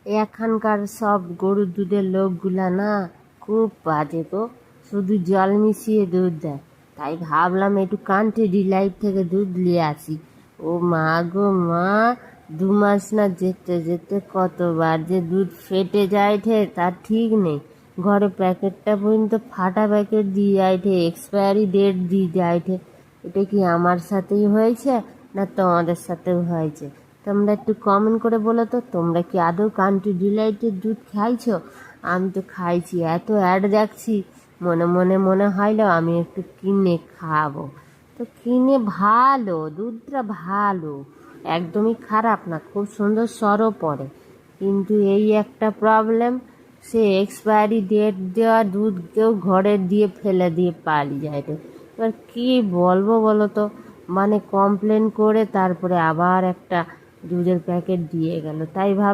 এখানকার সব গরুর দুধের লোকগুলা না খুব বাজে গো, শুধু জল মিশিয়ে দুধ দেয়। তাই ভাবলাম একটু কান্ট্রি ডিলাইট থেকে দুধ নিয়ে আসি। ও মা গো মা, 2 মাস না যেতে যেতে কতবার যে দুধ ফেটে যায় তার ঠিক নেই। ঘরে প্যাকেটটা পর্যন্ত ফাটা প্যাকেট দিয়ে যাইঠে, এক্সপায়ারি ডেট দিয়ে যাইঠে। এটা কি আমার সাথেই হয়েছে না তোমাদের সাথেও হয়েছে? তোমরা একটু কমেন্ট করে বলো তো, তোমরা কি আদৌ কান্ট্রি ডিলাইটের দুধ খাইছো? আমি তো খাইছি, এত অ্যাড দেখছি, মনে মনে মনে হইলো আমি একটু কিনে খাবো। তো কিনে ভালো, দুধটা ভালো, একদমই খারাপ না, খুব সুন্দর সরও পড়ে। কিন্তু এই একটা প্রবলেম, সে এক্সপায়ারি ডেট দেওয়া দুধ কেউ ঘরে দিয়ে ফেলে দিয়ে পালিয়ে যায়। এবার কী বলবো বলো তো, মানে কমপ্লেন করে তারপরে আবার একটা দুধের প্যাকেট দিয়ে গেল। তাই ভাবলাম